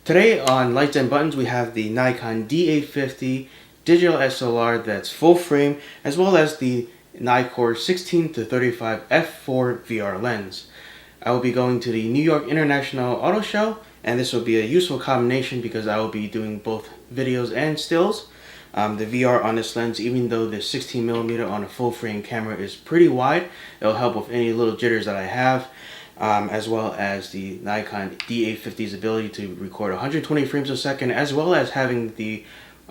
Today on Lights and Buttons we have the Nikon D850 digital SLR that's full frame, as well as the Nikkor 16-35 f4 VR lens. I will be going to the New York International Auto Show, and this will be a useful combination because I will be doing both videos and stills. The VR on this lens, even though the 16mm on a full frame camera is pretty wide, it'll help with any little jitters that I have. As well as the Nikon D850's ability to record 120 frames a second, as well as having the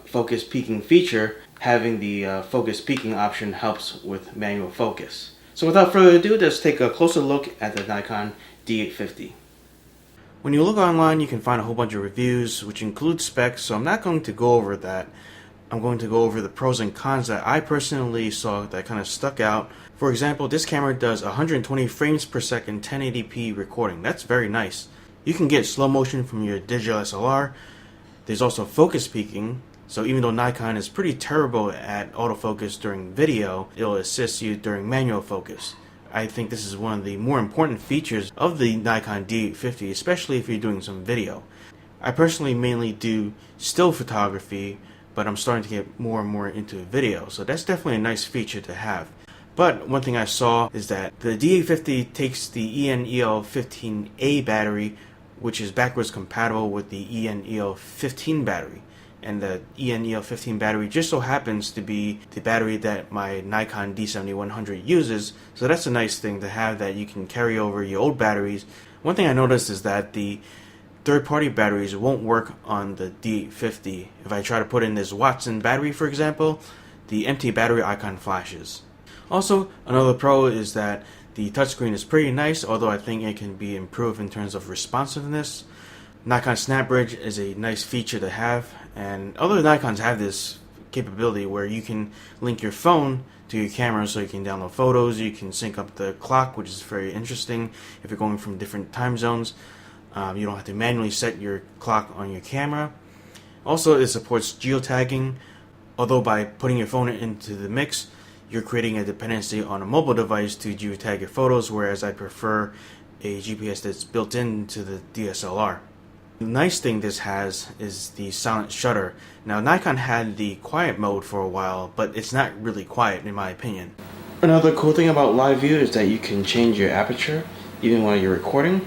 focus peaking feature. Having the focus peaking option helps with manual focus. So without further ado, let's take a closer look at the Nikon D850. When you look online, you can find a whole bunch of reviews which include specs, so I'm not going to go over that. I'm going to go over the pros and cons that I personally saw that kind of stuck out. For example, this camera does 120 frames per second 1080p recording. That's very nice. You can get slow motion from your digital SLR. There's also focus peaking, so even though Nikon is pretty terrible at autofocus during video, it'll assist you during manual focus. I think this is one of the more important features of the Nikon D850, especially if you're doing some video. I personally mainly do still photography, but I'm starting to get more and more into video, so that's definitely a nice feature to have. But one thing I saw is that the D850 takes the ENEL15A battery, which is backwards compatible with the ENEL15 battery. And the ENEL15 battery just so happens to be the battery that my Nikon D7100 uses, so that's a nice thing to have, that you can carry over your old batteries. One thing I noticed is that the third-party batteries won't work on the D850. If I try to put in this Watson battery, for example, the empty battery icon flashes. Also, another pro is that the touchscreen is pretty nice, although I think it can be improved in terms of responsiveness. Nikon Snap Bridge is a nice feature to have, and other Nikons have this capability where you can link your phone to your camera so you can download photos, you can sync up the clock, which is very interesting if you're going from different time zones. You don't have to manually set your clock on your camera. Also, it supports geotagging, although by putting your phone into the mix, you're creating a dependency on a mobile device to geotag your photos, whereas I prefer a GPS that's built into the DSLR. The nice thing this has is the silent shutter. Now, Nikon had the quiet mode for a while, but it's not really quiet in my opinion. Another cool thing about live view is that you can change your aperture even while you're recording.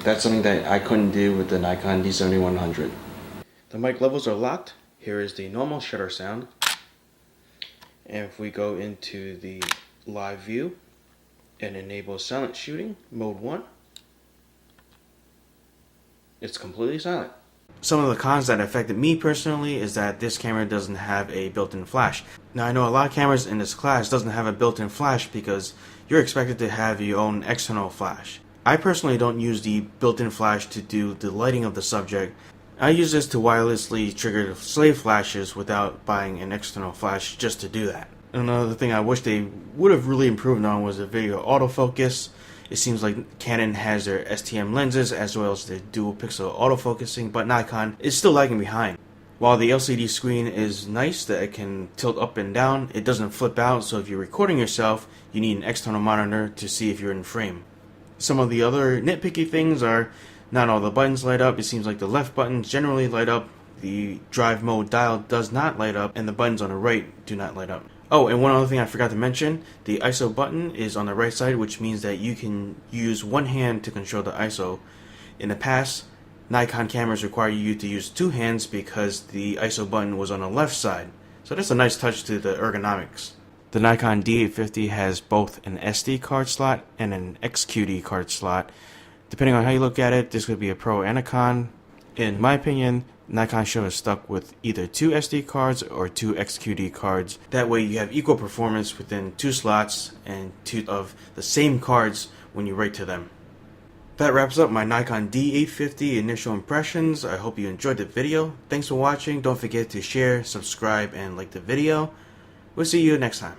That's something that I couldn't do with the Nikon D7100. The mic levels are locked. Here is the normal shutter sound. And if we go into the live view and enable silent shooting, mode 1, it's completely silent. Some of the cons that affected me personally is that this camera doesn't have a built-in flash. Now, I know a lot of cameras in this class doesn't have a built-in flash because you're expected to have your own external flash. I personally don't use the built-in flash to do the lighting of the subject. I use this to wirelessly trigger slave flashes without buying an external flash just to do that. Another thing I wish they would have really improved on was the video autofocus. It seems like Canon has their STM lenses as well as the dual pixel autofocusing, but Nikon is still lagging behind. While the LCD screen is nice that it can tilt up and down, it doesn't flip out, so if you're recording yourself, you need an external monitor to see if you're in frame. Some of the other nitpicky things are not all the buttons light up. It seems like the left buttons generally light up, the drive mode dial does not light up, and the buttons on the right do not light up. Oh, and one other thing I forgot to mention, the ISO button is on the right side, which means that you can use one hand to control the ISO. In the past, Nikon cameras require you to use two hands because the ISO button was on the left side. So that's a nice touch to the ergonomics. The Nikon D850 has both an SD card slot and an XQD card slot. Depending on how you look at it, this could be a pro and a con. In my opinion, Nikon should have stuck with either two SD cards or two XQD cards. That way you have equal performance within two slots and two of the same cards when you write to them. That wraps up my Nikon D850 initial impressions. I hope you enjoyed the video. Thanks for watching. Don't forget to share, subscribe, and like the video. We'll see you next time.